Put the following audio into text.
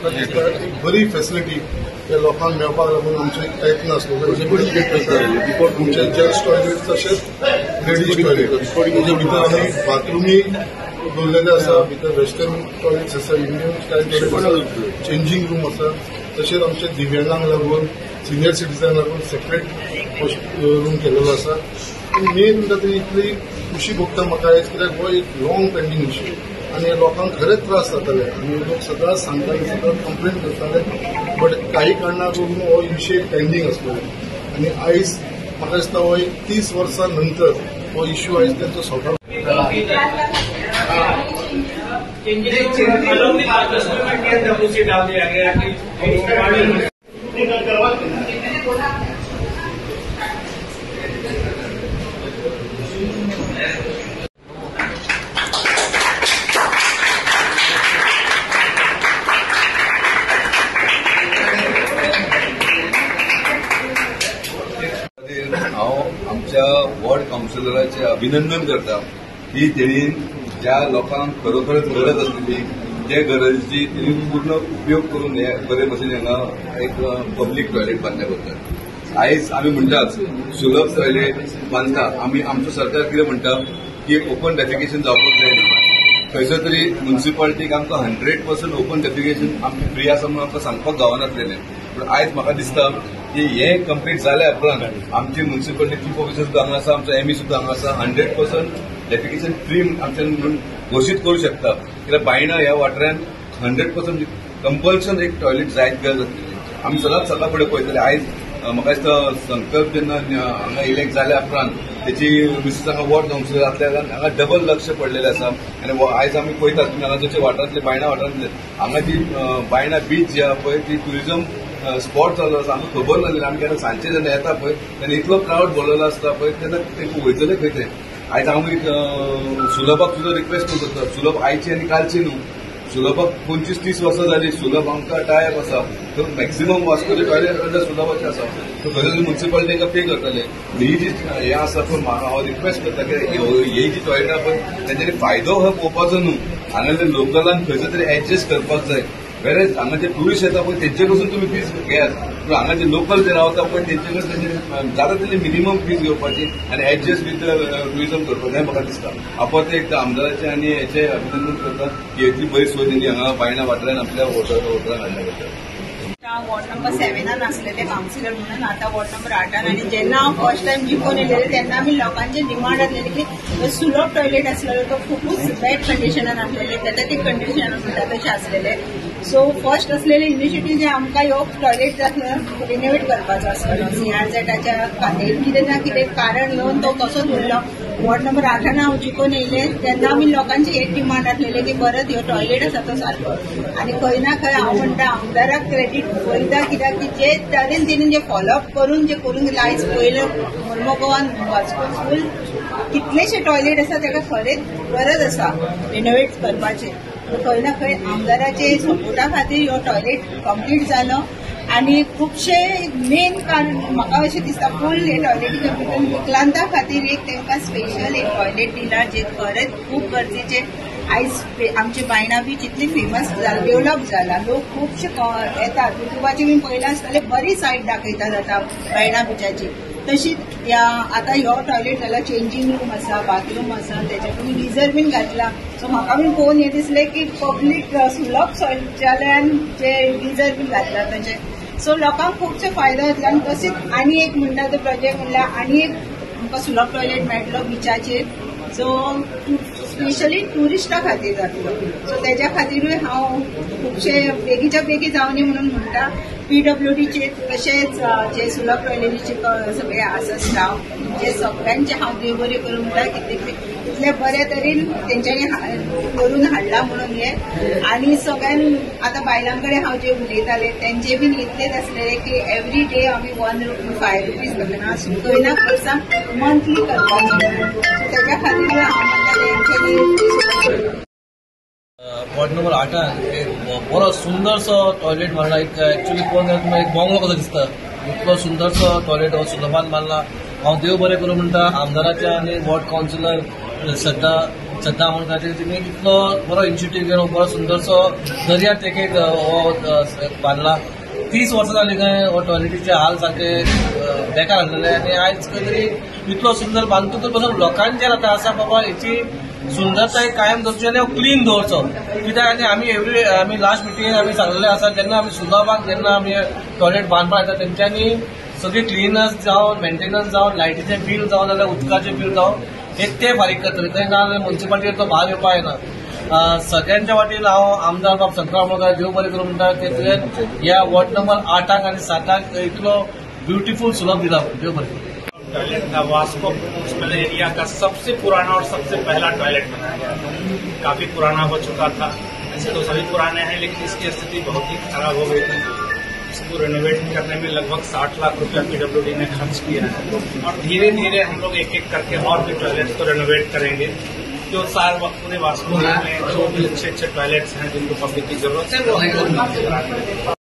म्हाका दिसता एक बरी फॅसिलिटी त्या लोकांक मेळपाक लागून आमचो एक प्रयत्न आसलो आमचे जेंट्स टॉयलेट तशेंच लेडीज टॉयलेट ताजे भितर आमी बाथरुमी दवरलेले आसा, भितर वेस्टर्न टॉयलेट्स आसा, Indian style toilet, changing room आसा, तशेंच आमचे दिव्यांगांक लागून सिनियर सिटीजन लागून सेपरेट रूम केलेलो आसा. मेन म्हणटा ती इतली खुशी भोगता म्हाका आयज, कित्याक हो एक लॉंग पेंडींग इश्यू आनी लोकांक खरेंच त्रास जाताले आनी लोक सदांच सांगताले, सदांच कंप्लेन करताले, बट काही कारणां लागून हो विशय पेंडींग आसलो आनी आयज म्हाका दिसता हो एक 30 वर्सां नंतर हो इश्यू आयज तेंचो सॉर्ट आउट. हांव आमच्या वॉर्ड कावन्सिलराचे अभिनंदन करता की तेणी ज्या लोकांक खरोखरच गरज आसलेली ते गरजेची तेणी पूर्ण उपयोग करून हे बरे भशेन हांगा एक पब्लीक टॉयलेट बांदल्या करतात. आयज आमी म्हणटात सुलभ टॉयलेट बांदता, आमी आमचो सरकार कितें म्हणटा की ओपन डेफिकेशन जावपाक जायना. खंयसर तरी म्युनिसिपालिटीक आमकां 100% ओपन डेफिकेशन आमकां फ्री आसा म्हणून आमकां सांगपाक गावनासलेलें. पूण आयज म्हाका दिसता की हे कंप्लीट जाल्या उपरांत आमची म्युनिसिपालिटी चीफ ऑफिसर सुद्दां हांगा आसा, आमचो एमई सुद्दां हांगा आसा, 100% डेफिकेशन फ्री आमच्यान म्हणून घोशीत करूं शकता. कित्याक बायणां ह्या वाठारांत 100% कंपल्शन एक टॉयलेट जायत गरज आसलेली. आमी सदांच सकाळ फुडें पळयतले. आयज म्हाका दिसता संकल्प जेन्ना हांगा इलेक्ट जाल्या उपरांत तेची मिसेस हांगा वॉर्ड कावन्सिलर आसल्या हांगा डबल लक्ष पडलेलें आसा. आनी आयज आमी पळयतात तुमी हांगा जशें वाठारांतले बायणा वाठारांतले हांगा जी बायणा बीच जी आहा पळय ती ट्युरिजम स्पॉट जाल्लो आसा. आमकां खबर नासलेलें. आमी केन्ना सांजचे जेन्ना येता पळय तेन्ना इतलो क्रावड भरलेलो आसता पळय तेन्ना तेंकां वयतले खंय ते. आयज हांव सुलभाक सुद्दां रिक्वेस्ट करता, सुलभ आयची आनी कालची न्हू, सुलभाक 25-30 वर्सां जाली. सुलभ आमकां टायप आसा, तर मॅक्सिमम वास्कोचे टॉयलेट अंडर सुलभाचे आसा. तर खरें म्युनिसिपालिटी तांकां पे करतले. ही जी हें आसा पळय हांव रिक्वेस्ट करता की ही जी टॉयलेट आहा पळय तेंच्यांनी फायदो हो पळोवपाचो न्हू, हांगासर लोकलांक खंयसर तरी एडजस्ट करपाक जाय. वेरेज हांगा जे टुरिस्ट येता पळय तेंचे कडसून तुमी फीज घेयात, पूण हांगा जे लोकल जे रावता पळय तेंचे कडसून जाता तितली मिनिमम फीज घेवपाची आनी एडजस्ट विथ टुरिजम करपाचें हें म्हाका दिसता. हांव एक आमदाराचें आनी हेचें अभिनंदन करता की इतली बरी सोय तेणी हांगा बायणा वाठारांत आपल्या वॉर्डान हाडल्या खातीर. वॉर्ड नंबर 7 आसलेले कावन्सिलर म्हणून, आता वॉर्ड नंबर 8 आणि जेन्ना हांव फर्स्ट टायम जिखून येयलेले तेन्ना आमी लोकांचे डिमांड आसलेली की सुलभ टॉयलेट आसलेलो तो खूबच बॅड कंडिशनान आसलेले, पॅथेटीक कंडिशनान म्हणटा तशें आसलेले. सो फर्स्ट असलेले इनिशिएटीव जे आमकां ह्यो टॉयलेट रिनोवेट करपाचो आसलेलो CRZच्या खातीर कितें ना कितें कारण येवन तो तसोच उरलो. वॉर्ड नंबर 8 हांव जिखून येयले तेन्ना आमी लोकांची एक डिमांड आसलेली की परत ह्यो टॉयलेट आसा तो सारको. आनी खंय ना खंय हांव म्हणटा आमदाराक क्रेडीट वयता, कित्याक की जे तरेन तेणी जे फॉलोअप करून जे करून गेले. आयज पयलें मोर्मुगांवान वास्को स्कूल कितलेशे टॉयलेट आसा ताका खरेंच गरज आसा रिनोवेट करपाचें. खंय ना खंय आमदाराचे सपोर्टा खातीर हो टॉयलेट कंप्लीट जालो. आनी खुबशे मेन कारण म्हाका अशें दिसता फूल हे टॉयलेटीच्या भितर विकलांगा खातीर एक तांकां स्पेशल एक टॉयलेट दिला जे खरेंच खूब गरजेचे. आयज आमचे बायणा बीच इतली फेमस जाला, डेव्हलप जाला, लोक खुबशे येतात. युट्यूबाचेर बी पयलें आसतलें बरी सायट दाखयता जाता बायणा बीचाची. तशीच आतां ह्यो टॉयलेट जाला, चेंजिंग रूम आसा, बाथरूम आसा, तेच्या तुमी गिजर बीन घातला. सो म्हाका बीन पळोवन हें दिसलें की पब्लीक सुलभ शौचालयान जे गिजर बीन घातला तशें. सो लोकांक खुबशे फायदो जातलो. आनी तशेंच आनी एक म्हणटा तो प्रोजेक्ट म्हणल्यार आनी एक आमकां सुलभ टॉयलेट मेळटलो बिचाचेर, सो स्पेशली टुरिस्टां खातीर जातलो. सो तेज्या खातीरूय हांव खुबशे बेगीच्या बेगी जावनी म्हणून म्हणटा. PWDचे तशेंच जे सुलभ टॉयलेटीचे सगळे आसा स्टाफ जे सगळ्यांचे हांव देव बरें करूं म्हणटा. इतले बरे तरेन तेंच्यांनी करून हाडला म्हणून हे. आनी सगळ्यांक आतां बायलां कडेन हांव जे उलयताले तेंचे बीन इतलेच आसलेले की एवरी डे आमी 1 रुपी 5 रुपीज घेतना खंय ना खंय मंथली करपाचो. सो तेज्या खातीर हांव म्हणटा वॉर्ड नंबर 8 एक बरो सुंदरसो टॉयलेट मारला. एक्चुअली पळोवन तुम्हाला एक बंगलो कसो दिसता, इतलो सुंदरसो टॉयलेट हो सुलभान मारला. हांव देव बरें करूं म्हणटा आमदाराच्या आनी वॉर्ड कावन्सिलर सद्दां श्रद्धा म्हणून तिने इतलो बरो इनिशिएटीव घेवन बरो सुंदरसो दर्या तेकेक बांदला. 30 वर्सां जाली खंय हो टॉयलेटीचे हाल सारखे बेकार आसलेले आनी आयज खंय तरी इतलो सुंदर बांदतकच पासून लोकांचेर आतां आसा बाबा हेची सुंदरताय कायम दवरची आनी क्लीन दवरचो. कित्याक आनी आमी लास्ट मिटिंगेक आमी सांगलेले आसा जेन्ना आमी सुलभाक जेन्ना आमी टॉयलेट बांदपाक येता तेंच्यांनी सगळी क्लिनर्स जावन मेंटेनन्स जावन लायटीचें बील जावन नाजाल्यार उदकाचें बील जावन ते फारीक करतले. थंय ना जाल्यार म्युन्सिपाल्टीचेर तो भार येवपा येना. सगळ्यांच्या वाटेन हांव आमदार बाब शंकरराव आमोणकार देव बरें करूं म्हणटा की तुवें ह्या वॉर्ड नंबर 8 आनी 7 इतलो ब्युटिफूल सुलभ दिला. देव बरें करूं. टॉयलेट था वास्को म्यूनिसिपल एरिया का सबसे पुराना और सबसे पहला टॉयलेट बनाया गया. काफी पुराना हो चुका था. ऐसे तो सभी पुराने हैं लेकिन इसकी स्थिति बहुत ही खराब हो गई थी. इसको रेनोवेट करने में लगभग 60 लाख रुपया PWD ने खर्च किया है और धीरे धीरे हम लोग एक एक करके और भी टॉयलेट्स को रेनोवेट करेंगे. जो पूरे वास्को में जो भी अच्छे टॉयलेट्स हैं जिनको पब्लिक की जरूरत है वो हम लोग